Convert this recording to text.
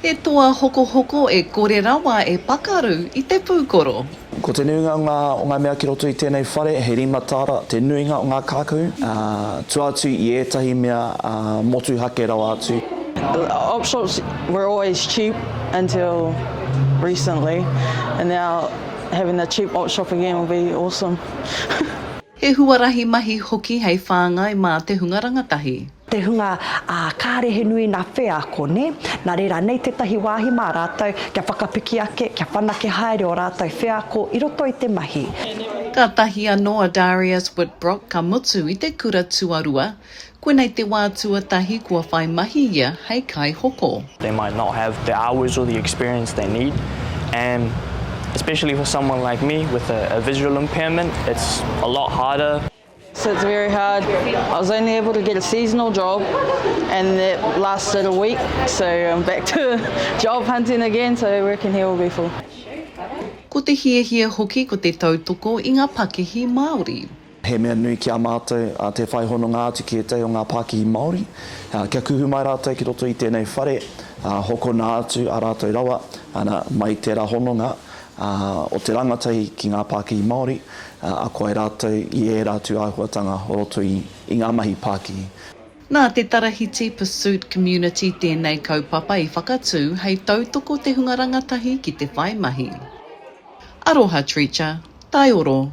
E toa Hokohoko e kore rawa e pakaru I te pūkoro. Ko te nuinga o ngā mea ki roto I tēnei whare, he rimatara, te nuinga o ngā kākahu, tu atu I ētahi mea motu hake rawa atu. Op shops were always cheap until recently, and now having a cheap op shop again will be awesome. He huarahi mahi hoki hei whāngai mā te hunga rangatahi. Te hunga kārehe nui nā whea kone, nā reira nei te tahi wāhi mā rātou, kia whakapiki ake, kia whanake haere o rātou whea ko I roto I te mahi. Ka tahi anoa Darius Whitbrock ka mutu I te kura tuarua, koe nei te wā tuatahi kua whai mahi ia hei kai hoko. They might not have the hours or the experience they need, and especially for someone like me with a visual impairment, it's a lot harder. So it's very hard. I was only able to get a seasonal job and it lasted a week, so I'm back to job hunting again, so working here will be full. Ko te hiehia hoki ko te tautoko I ngā Pākehī Māori. He mea nui ki a mātou te whaihononga atu ki te o ngā Pākehī Māori. Kia kuhu mai rātou ki roto I tēnei whare, hoko nā atu a rātou rawa, ana mai tērā hononga o te rangatahi ki ngā Pākehī Māori, a koe rātou I e rātou āhuatanga o roto I ngā mahi Pākehī. Nā te Tarahiti Pursuit Community tēnei kaupapa I whakatū hei tautoko te hunga rangatahi ki te whai mahi. Aroha Treacher, tai oro.